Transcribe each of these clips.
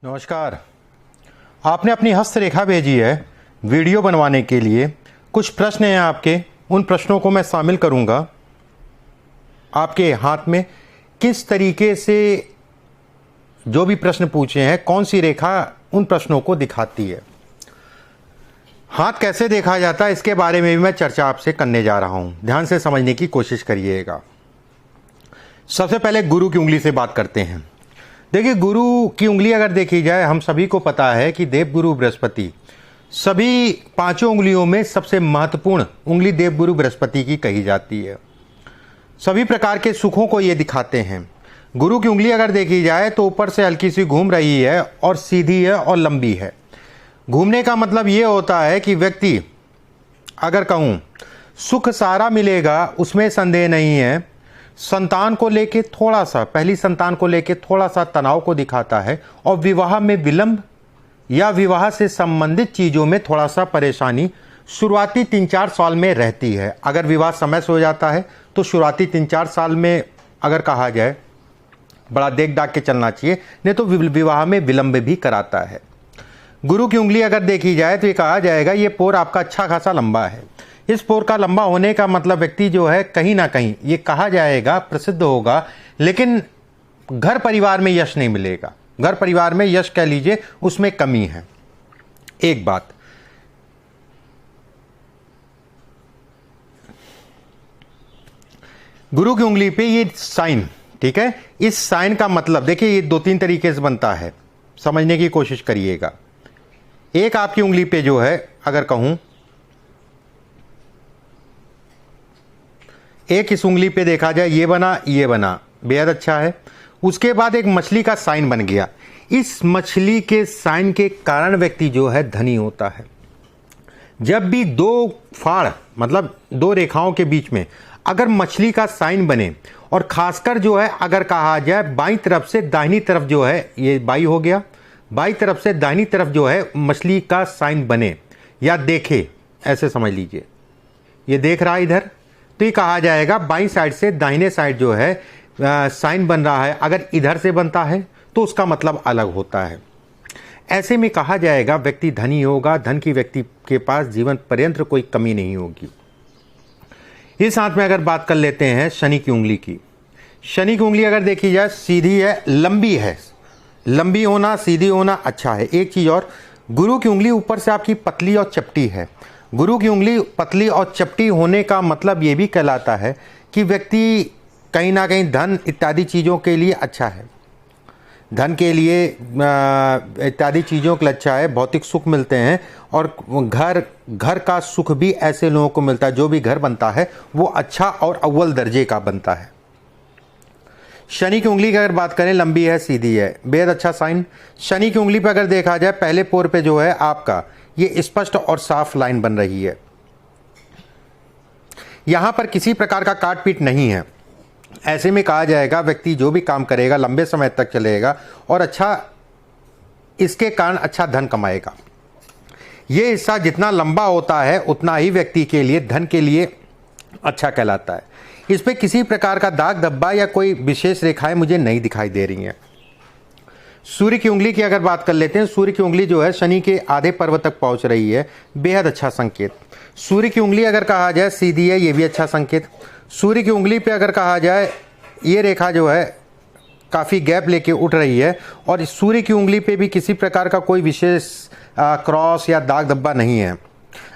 नमस्कार। आपने अपनी हस्तरेखा भेजी है वीडियो बनवाने के लिए। कुछ प्रश्न हैं आपके, उन प्रश्नों को मैं शामिल करूंगा। आपके हाथ में किस तरीके से जो भी प्रश्न पूछे हैं, कौन सी रेखा उन प्रश्नों को दिखाती है, हाथ कैसे देखा जाता है, इसके बारे में भी मैं चर्चा आपसे करने जा रहा हूं। ध्यान से समझने की कोशिश करिएगा। सबसे पहले गुरु की उंगली से बात करते हैं। देखिए, गुरु की उंगली अगर देखी जाए, हम सभी को पता है कि देवगुरु बृहस्पति सभी पांचों उंगलियों में सबसे महत्वपूर्ण उंगली देवगुरु बृहस्पति की कही जाती है। सभी प्रकार के सुखों को ये दिखाते हैं। गुरु की उंगली अगर देखी जाए तो ऊपर से हल्की सी घूम रही है और सीधी है और लंबी है। घूमने का मतलब ये होता है कि व्यक्ति, अगर कहूँ सुख सारा मिलेगा उसमें संदेह नहीं है, संतान को लेके थोड़ा सा, पहली संतान को लेके थोड़ा सा तनाव को दिखाता है, और विवाह में विलंब या विवाह से संबंधित चीज़ों में थोड़ा सा परेशानी शुरुआती 3-4 साल में रहती है। अगर विवाह समय से हो जाता है तो शुरुआती 3-4 साल में अगर कहा जाए बड़ा देख दाख के चलना चाहिए, नहीं तो विवाह में विलंब भी कराता है। गुरु की उंगली अगर देखी जाए तो ये कहा जाएगा ये पोर आपका अच्छा खासा लंबा है। इस पोर का लंबा होने का मतलब व्यक्ति जो है कहीं ना कहीं ये कहा जाएगा प्रसिद्ध होगा, लेकिन घर परिवार में यश नहीं मिलेगा। घर परिवार में यश कह लीजिए, उसमें कमी है। एक बात, गुरु की उंगली पे ये साइन, ठीक है, इस साइन का मतलब देखिए ये 2-3 तरीके से बनता है, समझने की कोशिश करिएगा। एक आपकी उंगली पे जो है अगर कहूं, एक इस उंगली पे देखा जाए ये बना, बेहद अच्छा है। उसके बाद एक मछली का साइन बन गया। इस मछली के साइन के कारण व्यक्ति जो है धनी होता है। जब भी दो फाड़ मतलब दो रेखाओं के बीच में अगर मछली का साइन बने, और खासकर जो है अगर कहा जाए बाईं तरफ से दाहिनी तरफ जो है, ये बाई हो गया, बाईं तरफ से दाहिनी तरफ जो है मछली का साइन बने या देखे, ऐसे समझ लीजिए ये देख रहा है इधर, तो ये कहा जाएगा बाईं साइड से दाहिने साइड जो है साइन बन रहा है। अगर इधर से बनता है तो उसका मतलब अलग होता है। ऐसे में कहा जाएगा व्यक्ति धनी होगा, धन की व्यक्ति के पास जीवन पर्यंत कोई कमी नहीं होगी। इस हाथ में अगर बात कर लेते हैं शनि की उंगली की। शनि की उंगली अगर देखी जाए सीधी है, लंबी है। लंबी होना, सीधी होना अच्छा है। एक चीज़ और, गुरु की उंगली ऊपर से आपकी पतली और चपटी है। गुरु की उंगली पतली और चपटी होने का मतलब ये भी कहलाता है कि व्यक्ति कहीं ना कहीं धन इत्यादि चीज़ों के लिए अच्छा है। धन के लिए इत्यादि चीज़ों के लिए अच्छा है। भौतिक सुख मिलते हैं, और घर का सुख भी ऐसे लोगों को मिलता है। जो भी घर बनता है वो अच्छा और अव्वल दर्जे का बनता है। शनि की उंगली की अगर बात करें, लंबी है, सीधी है, बेहद अच्छा साइन। शनि की उंगली पर अगर देखा जाए पहले पोर पे जो है आपका ये स्पष्ट और साफ लाइन बन रही है। यहां पर किसी प्रकार का काट पीट नहीं है। ऐसे में कहा जाएगा व्यक्ति जो भी काम करेगा लंबे समय तक चलेगा और अच्छा, इसके कारण अच्छा धन कमाएगा। ये हिस्सा जितना लंबा होता है उतना ही व्यक्ति के लिए, धन के लिए अच्छा कहलाता है। इस पे किसी प्रकार का दाग धब्बा या कोई विशेष रेखाएं मुझे नहीं दिखाई दे रही हैं। सूर्य की उंगली की अगर बात कर लेते हैं, सूर्य की उंगली जो है शनि के आधे पर्वत तक पहुंच रही है, बेहद अच्छा संकेत। सूर्य की उंगली अगर कहा जाए सीधी है, ये भी अच्छा संकेत। सूर्य की उंगली पे अगर कहा जाए ये रेखा जो है काफ़ी गैप लेके उठ रही है, और इस सूर्य की उंगली पे भी किसी प्रकार का कोई विशेष क्रॉस या दाग धब्बा नहीं है।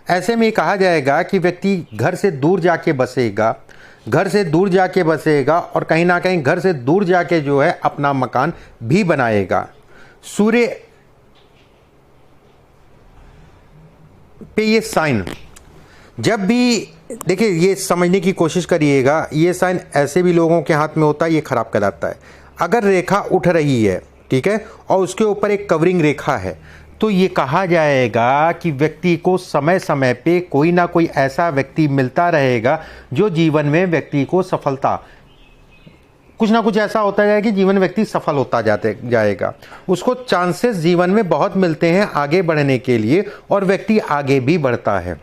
ऐसे में कहा जाएगा कि व्यक्ति घर से दूर जाके बसेगा, घर से दूर जाके बसेगा, और कहीं ना कहीं घर से दूर जाके जो है अपना मकान भी बनाएगा। सूर्य पे ये साइन जब भी देखिए, ये समझने की कोशिश करिएगा, ये साइन ऐसे भी लोगों के हाथ में होता है, ये खराब कहलाता है। अगर रेखा उठ रही है, ठीक है, और उसके ऊपर एक कवरिंग रेखा है, तो ये कहा जाएगा कि व्यक्ति को समय समय पे कोई ना कोई ऐसा व्यक्ति मिलता रहेगा जो जीवन में व्यक्ति को सफलता, कुछ ना कुछ ऐसा होता जाएगा कि जीवन व्यक्ति सफल होता जाएगा। उसको चांसेस जीवन में बहुत मिलते हैं आगे बढ़ने के लिए, और व्यक्ति आगे भी बढ़ता है।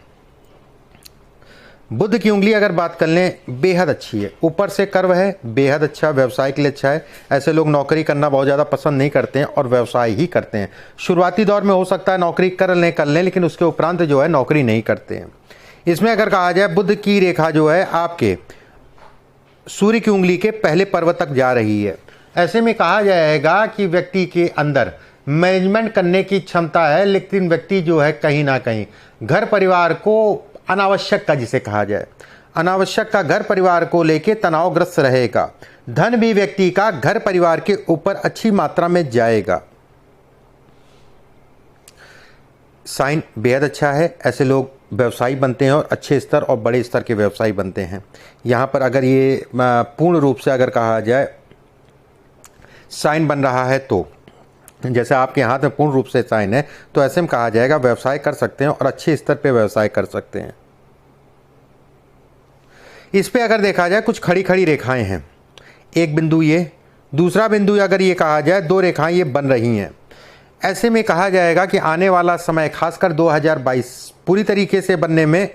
बुध की उंगली अगर बात कर लें, बेहद अच्छी है, ऊपर से कर्व है, बेहद अच्छा, व्यवसाय के लिए अच्छा है। ऐसे लोग नौकरी करना बहुत ज़्यादा पसंद नहीं करते हैं और व्यवसाय ही करते हैं। शुरुआती दौर में हो सकता है नौकरी कर लें, लेकिन उसके उपरांत जो है नौकरी नहीं करते हैं। इसमें अगर कहा जाए, बुध की रेखा जो है आपके सूर्य की उंगली के पहले पर्व तक जा रही है। ऐसे में कहा जाएगा कि व्यक्ति के अंदर मैनेजमेंट करने की क्षमता है, लेकिन व्यक्ति जो है कहीं ना कहीं घर परिवार को अनावश्यक का, जिसे कहा जाए अनावश्यक का, घर परिवार को लेके तनावग्रस्त रहेगा। धन भी व्यक्ति का घर परिवार के ऊपर अच्छी मात्रा में जाएगा। साइन बेहद अच्छा है, ऐसे लोग व्यवसायी बनते हैं और अच्छे स्तर और बड़े स्तर के व्यवसायी बनते हैं। यहाँ पर अगर ये पूर्ण रूप से अगर कहा जाए साइन बन रहा है, तो जैसे आपके हाथ में पूर्ण रूप से साइन है, तो ऐसे में कहा जाएगा व्यवसाय कर सकते हैं और अच्छे स्तर पे व्यवसाय कर सकते हैं। इस पे अगर देखा जाए कुछ खड़ी खड़ी रेखाएं हैं, एक बिंदु ये, दूसरा बिंदु अगर ये कहा जाए, दो रेखाएं ये बन रही हैं। ऐसे में कहा जाएगा कि आने वाला समय खासकर 2022 पूरी तरीके से बनने में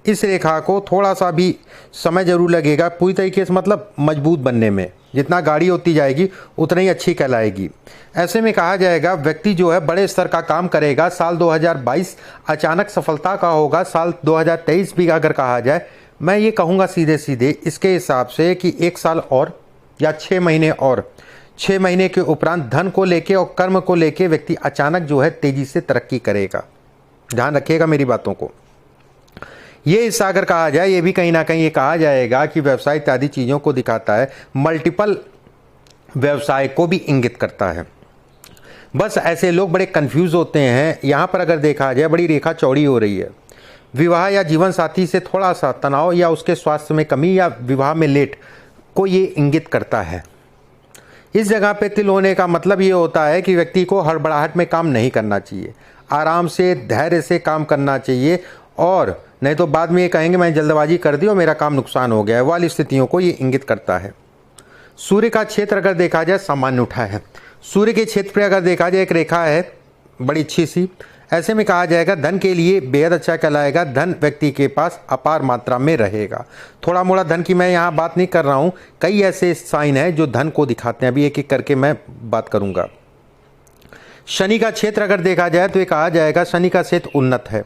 इस रेखा को थोड़ा सा भी समय जरूर लगेगा। पूरी तरीके से मतलब मजबूत बनने में, जितना गाढ़ी होती जाएगी उतना ही अच्छी कहलाएगी। ऐसे में कहा जाएगा व्यक्ति जो है बड़े स्तर का काम करेगा। साल 2022 अचानक सफलता का होगा। साल 2023 भी अगर कहा जाए, मैं ये कहूँगा सीधे सीधे इसके हिसाब से कि 1 साल और या 6 महीने और, 6 महीने के उपरांत धन को लेके और कर्म को लेके व्यक्ति अचानक जो है तेजी से तरक्की करेगा। ध्यान रखिएगा मेरी बातों को। ये हिस्सा अगर कहा जाए, ये भी कहीं ना कहीं ये कहा जाएगा कि व्यवसाय इत्यादि चीज़ों को दिखाता है, मल्टीपल व्यवसाय को भी इंगित करता है। बस ऐसे लोग बड़े कंफ्यूज होते हैं। यहाँ पर अगर देखा जाए बड़ी रेखा चौड़ी हो रही है। विवाह या जीवन साथी से थोड़ा सा तनाव या उसके स्वास्थ्य में कमी या विवाह में लेट को ये इंगित करता है। इस जगह पे तिल होने का मतलब ये होता है कि व्यक्ति को हड़बड़ाहट में काम नहीं करना चाहिए, आराम से धैर्य से काम करना चाहिए, और नहीं तो बाद में ये कहेंगे मैं जल्दबाजी कर दी और मेरा काम नुकसान हो गया है, वाली स्थितियों को ये इंगित करता है। सूर्य का क्षेत्र अगर देखा जाए सामान्य उठा है। सूर्य के क्षेत्र पर अगर देखा जाए एक रेखा है बड़ी अच्छी सी। ऐसे में कहा जाएगा धन के लिए बेहद अच्छा कहलाएगा। धन व्यक्ति के पास अपार मात्रा में रहेगा। थोड़ा मोड़ा धन की मैं यहाँ बात नहीं कर रहा हूँ, कई ऐसे साइन हैं जो धन को दिखाते हैं। अभी एक एक करके मैं बात करूँगा। शनि का क्षेत्र अगर देखा जाए तो ये कहा जाएगा शनि का क्षेत्र उन्नत है।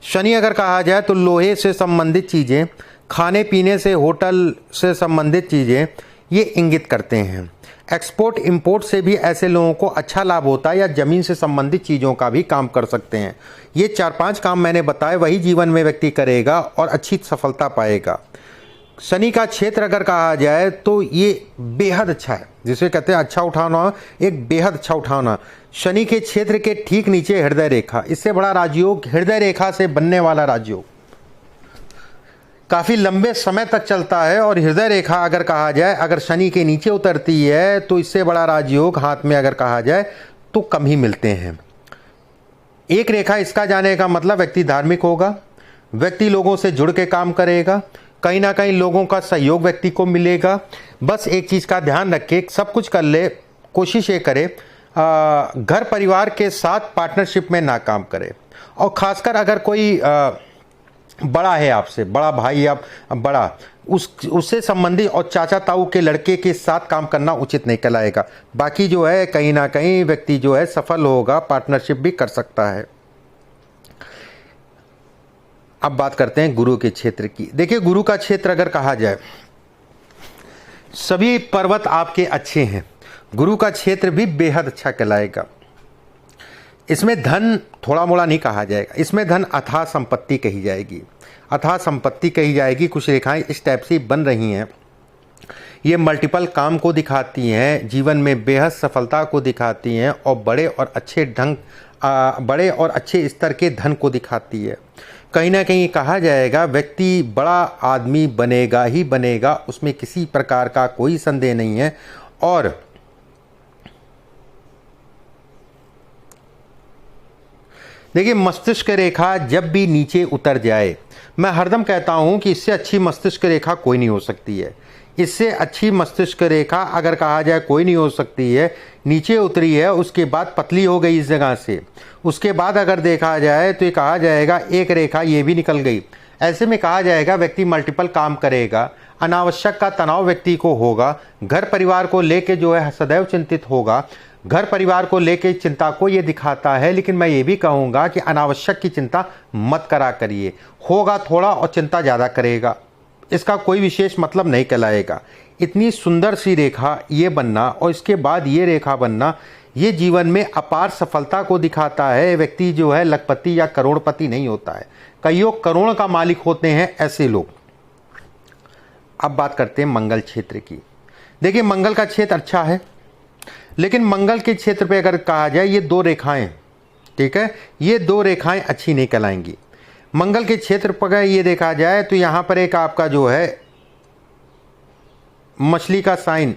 शनि अगर कहा जाए तो लोहे से संबंधित चीज़ें, खाने पीने से, होटल से संबंधित चीज़ें ये इंगित करते हैं। एक्सपोर्ट इंपोर्ट से भी ऐसे लोगों को अच्छा लाभ होता है, या ज़मीन से संबंधित चीज़ों का भी काम कर सकते हैं। ये 4-5 काम मैंने बताए, वही जीवन में व्यक्ति करेगा और अच्छी सफलता पाएगा। शनि का क्षेत्र अगर कहा जाए तो ये बेहद अच्छा है, जिसे कहते हैं अच्छा उठाना, एक बेहद अच्छा उठाना। शनि के क्षेत्र के ठीक नीचे हृदय रेखा, इससे बड़ा राजयोग हृदय रेखा से बनने वाला राजयोग काफ़ी लंबे समय तक चलता है। और हृदय रेखा अगर कहा जाए अगर शनि के नीचे उतरती है तो इससे बड़ा राजयोग हाथ में अगर कहा जाए तो कम ही मिलते हैं। एक रेखा इसका जाने का मतलब व्यक्ति धार्मिक होगा, व्यक्ति लोगों से जुड़ के काम करेगा, कहीं ना कहीं लोगों का सहयोग व्यक्ति को मिलेगा। बस एक चीज़ का ध्यान रखे, सब कुछ कर ले, कोशिश ये करे घर परिवार के साथ पार्टनरशिप में ना काम करे। और ख़ासकर अगर कोई बड़ा है आपसे, बड़ा भाई या बड़ा उससे संबंधी और चाचा ताऊ के लड़के के साथ काम करना उचित नहीं कहलाएगा। बाकी जो है कहीं ना कहीं व्यक्ति जो है सफल होगा, पार्टनरशिप भी कर सकता है। अब बात करते हैं गुरु के क्षेत्र की। देखिए गुरु का क्षेत्र अगर कहा जाए, सभी पर्वत आपके अच्छे हैं, गुरु का क्षेत्र भी बेहद अच्छा कहलाएगा। इसमें धन थोड़ा मोड़ा नहीं कहा जाएगा, इसमें धन अथाह संपत्ति कही जाएगी, अथाह संपत्ति कही जाएगी। कुछ रेखाएं इस टाइप से बन रही हैं, ये मल्टीपल काम को दिखाती हैं, जीवन में बेहद सफलता को दिखाती हैं और बड़े और अच्छे स्तर के धन को दिखाती है। कहीं ना कहीं कहा जाएगा व्यक्ति बड़ा आदमी बनेगा ही बनेगा, उसमें किसी प्रकार का कोई संदेह नहीं है। और देखिए मस्तिष्क रेखा जब भी नीचे उतर जाए, मैं हरदम कहता हूं कि इससे अच्छी मस्तिष्क रेखा कोई नहीं हो सकती है। इससे अच्छी मस्तिष्क रेखा अगर कहा जाए कोई नहीं हो सकती है। नीचे उतरी है, उसके बाद पतली हो गई इस जगह से, उसके बाद अगर देखा जाए तो ये कहा जाएगा एक रेखा ये भी निकल गई। ऐसे में कहा जाएगा व्यक्ति मल्टीपल काम करेगा, अनावश्यक का तनाव व्यक्ति को होगा, घर परिवार को लेके जो है सदैव चिंतित होगा। घर परिवार को लेके चिंता को ये दिखाता है, लेकिन मैं ये भी कहूँगा कि अनावश्यक की चिंता मत करा करिए। होगा थोड़ा और चिंता ज़्यादा करेगा, इसका कोई विशेष मतलब नहीं कहलाएगा। इतनी सुंदर सी रेखा ये बनना और इसके बाद ये रेखा बनना, ये जीवन में अपार सफलता को दिखाता है। व्यक्ति जो है लखपति या करोड़पति नहीं होता है, कईयों करोड़ का मालिक होते हैं ऐसे लोग। अब बात करते हैं मंगल क्षेत्र की। देखिए मंगल का क्षेत्र अच्छा है, लेकिन मंगल के क्षेत्र पे अगर कहा जाए ये दो रेखाएं, ठीक है, ये दो रेखाएं अच्छी नहीं कहलाएंगी। मंगल के क्षेत्र पर अगर ये देखा जाए तो यहाँ पर एक आपका जो है मछली का साइन,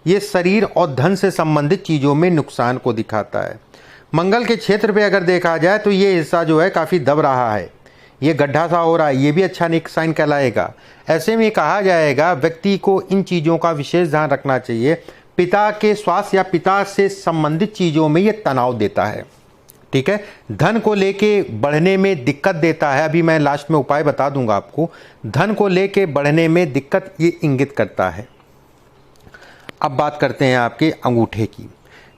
ये शरीर और धन से संबंधित चीज़ों में नुकसान को दिखाता है। मंगल के क्षेत्र पे अगर देखा जाए तो ये हिस्सा जो है काफ़ी दब रहा है, ये गड्ढा सा हो रहा है, ये भी अच्छा नहीं साइन कहलाएगा। ऐसे में कहा जाएगा व्यक्ति को इन चीज़ों का विशेष ध्यान रखना चाहिए। पिता के स्वास्थ्य या पिता से संबंधित चीज़ों में ये तनाव देता है, ठीक है। धन को लेके बढ़ने में दिक्कत देता है, अभी मैं लास्ट में उपाय बता दूंगा आपको। धन को लेके बढ़ने में दिक्कत ये इंगित करता है। अब बात करते हैं आपके अंगूठे की।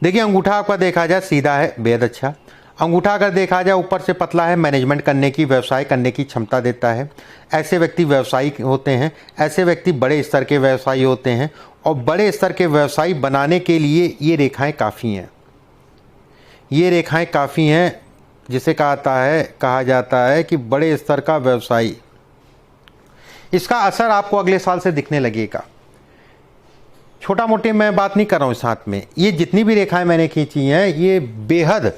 देखिए अंगूठा आपका देखा जाए सीधा है, बेहद अच्छा। अंगूठा अगर देखा जाए ऊपर से पतला है, मैनेजमेंट करने की, व्यवसाय करने की क्षमता देता है। ऐसे व्यक्ति व्यवसायी होते हैं, ऐसे व्यक्ति बड़े स्तर के व्यवसायी होते हैं और बड़े स्तर के व्यवसायी बनाने के लिए ये रेखाएं काफ़ी हैं। ये रेखाएं काफ़ी हैं, जिसे कहा जाता है कि बड़े स्तर का व्यवसायी, इसका असर आपको अगले साल से दिखने लगेगा। छोटा मोटे मैं बात नहीं कर रहा हूँ इस हाथ में, ये जितनी भी रेखाएं मैंने खींची हैं ये बेहद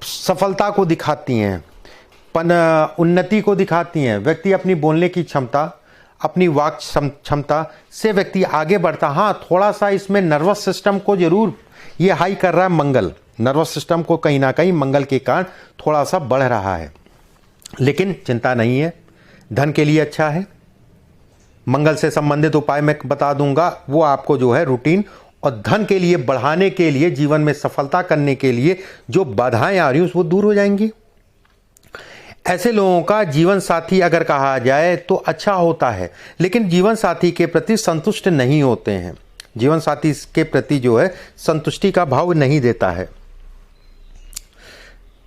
सफलता को दिखाती हैं, उन्नति को दिखाती हैं। व्यक्ति अपनी बोलने की क्षमता, अपनी वाक क्षमता से व्यक्ति आगे बढ़ता। हाँ, थोड़ा सा इसमें नर्वस सिस्टम को जरूर ये हाई कर रहा है मंगल, नर्वस सिस्टम को कहीं ना कहीं मंगल के कारण थोड़ा सा बढ़ रहा है, लेकिन चिंता नहीं है, धन के लिए अच्छा है। मंगल से संबंधित उपाय मैं बता दूंगा, वो आपको जो है रूटीन और धन के लिए बढ़ाने के लिए, जीवन में सफलता करने के लिए जो बाधाएं आ रही हैं वो दूर हो जाएंगी। ऐसे लोगों का जीवन साथी अगर कहा जाए तो अच्छा होता है, लेकिन जीवन साथी के प्रति संतुष्ट नहीं होते हैं। जीवन साथी के प्रति जो है संतुष्टि का भाव नहीं देता है।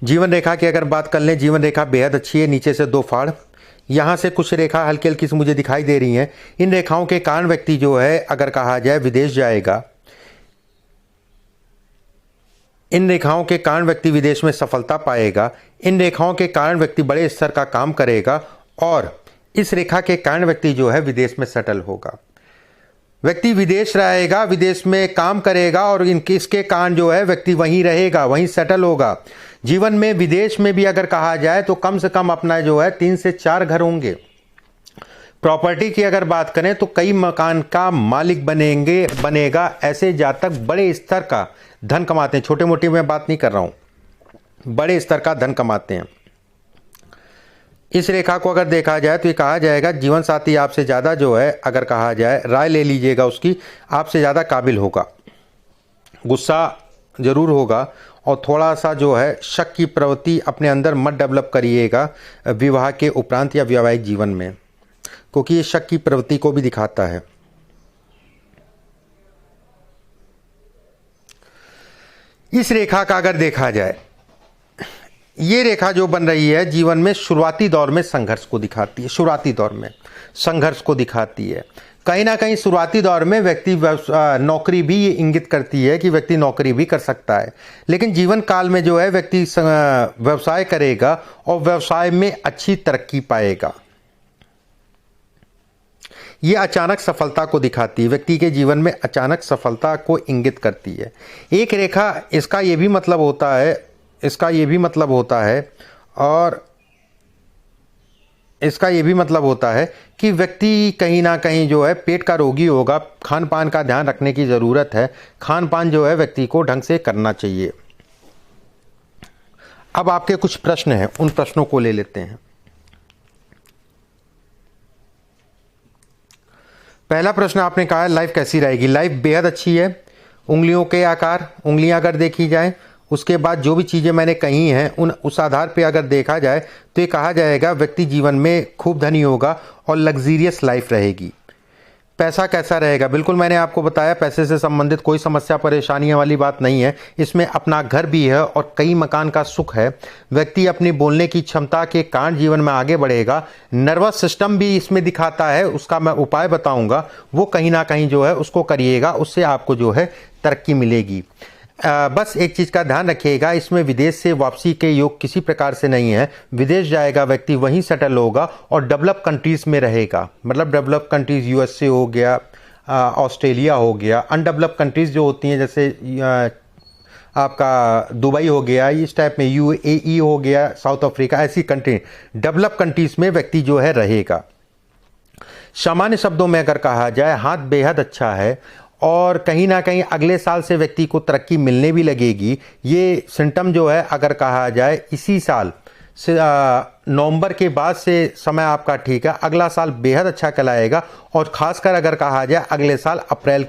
जीवन रेखा की अगर बात कर लें, जीवन रेखा बेहद अच्छी है, नीचे से दो फाड़, यहाँ से कुछ रेखा हल्की हल्की से मुझे दिखाई दे रही हैं। इन रेखाओं के कारण व्यक्ति जो है अगर कहा जाए विदेश जाएगा। इन रेखाओं के कारण व्यक्ति विदेश में सफलता पाएगा। इन रेखाओं के कारण व्यक्ति बड़े स्तर का काम करेगा और इस रेखा के कारण व्यक्ति जो है विदेश में सेटल होगा। व्यक्ति विदेश रहेगा, विदेश में काम करेगा और इसके कारण जो है व्यक्ति वहीं रहेगा, वहीं सेटल होगा। जीवन में विदेश में भी अगर कहा जाए तो कम से कम अपना जो है 3 से 4 घर होंगे। प्रॉपर्टी की अगर बात करें तो कई मकान का मालिक बनेगा। ऐसे जातक बड़े स्तर का धन कमाते हैं, छोटे मोटे में बात नहीं कर रहा हूं, बड़े स्तर का धन कमाते हैं। इस रेखा को अगर देखा जाए तो ये कहा जाएगा जीवन साथी आपसे ज़्यादा जो है अगर कहा जाए राय ले लीजिएगा उसकी, आपसे ज़्यादा काबिल होगा, गुस्सा जरूर होगा और थोड़ा सा जो है शक की प्रवृत्ति अपने अंदर मत डेवलप करिएगा विवाह के उपरांत या वैवाहिक जीवन में, क्योंकि ये शक की प्रवृत्ति को भी दिखाता है। इस रेखा का अगर देखा जाए, ये रेखा जो बन रही है जीवन में शुरुआती दौर में संघर्ष को दिखाती है, शुरुआती दौर में संघर्ष को दिखाती है। कहीं ना कहीं शुरुआती दौर में व्यक्ति नौकरी भी ये इंगित करती है कि व्यक्ति नौकरी भी कर सकता है, लेकिन जीवन काल में जो है व्यक्ति व्यवसाय करेगा और व्यवसाय में अच्छी तरक्की पाएगा। ये अचानक सफलता को दिखाती है, व्यक्ति के जीवन में अचानक सफलता को इंगित करती है। एक रेखा इसका ये भी मतलब होता है, इसका ये भी मतलब होता है और इसका ये भी मतलब होता है कि व्यक्ति कहीं ना कहीं जो है पेट का रोगी होगा। खान पान का ध्यान रखने की ज़रूरत है, खान पान जो है व्यक्ति को ढंग से करना चाहिए। अब आपके कुछ प्रश्न हैं, उन प्रश्नों को ले लेते हैं। पहला प्रश्न आपने कहा है लाइफ कैसी रहेगी। लाइफ बेहद अच्छी है। उंगलियों के आकार, उंगलियां अगर देखी जाए उसके बाद जो भी चीज़ें मैंने कही हैं उस आधार पे अगर देखा जाए तो ये कहा जाएगा व्यक्ति जीवन में खूब धनी होगा और लग्जीरियस लाइफ रहेगी। पैसा कैसा रहेगा? बिल्कुल मैंने आपको बताया, पैसे से संबंधित कोई समस्या परेशानियां वाली बात नहीं है। इसमें अपना घर भी है और कई मकान का सुख है। व्यक्ति अपनी बोलने की क्षमता के कारण जीवन में आगे बढ़ेगा। नर्वस सिस्टम भी इसमें दिखाता है, उसका मैं उपाय बताऊंगा, वो कहीं ना कहीं जो है उसको करिएगा, उससे आपको जो है तरक्की मिलेगी। बस एक चीज़ का ध्यान रखिएगा, इसमें विदेश से वापसी के योग किसी प्रकार से नहीं है। विदेश जाएगा व्यक्ति, वहीं सेटल होगा और डेवलप कंट्रीज़ में रहेगा। मतलब डेवलप कंट्रीज़ यूएसए हो गया, ऑस्ट्रेलिया हो गया। अनडेवलप कंट्रीज़ जो होती हैं जैसे आपका दुबई हो गया, इस टाइप में यूएई हो गया, साउथ अफ्रीका, ऐसी कंट्री डेवलप कंट्रीज़ में व्यक्ति जो है रहेगा। सामान्य शब्दों में अगर कहा जाए, हाथ बेहद अच्छा है और कहीं ना कहीं अगले साल से व्यक्ति को तरक्की मिलने भी लगेगी। ये सिम्टम जो है अगर कहा जाए इसी साल से नवंबर के बाद से समय आपका ठीक है, अगला साल बेहद अच्छा कहलाएगा। और ख़ासकर अगर कहा जाए अगले साल अप्रैल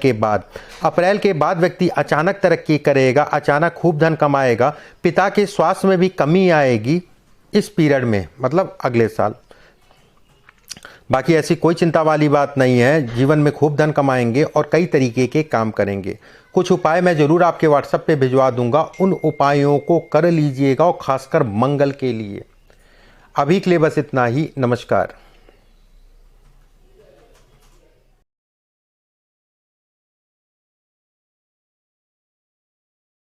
के बाद व्यक्ति अचानक तरक्की करेगा, अचानक खूब धन कमाएगा। पिता के स्वास्थ्य में भी कमी आएगी इस पीरियड में, मतलब अगले साल। बाकी ऐसी कोई चिंता वाली बात नहीं है, जीवन में खूब धन कमाएंगे और कई तरीके के काम करेंगे। कुछ उपाय मैं ज़रूर आपके व्हाट्सएप पे भिजवा दूंगा, उन उपायों को कर लीजिएगा और ख़ासकर मंगल के लिए। अभी के लिए बस इतना ही। नमस्कार।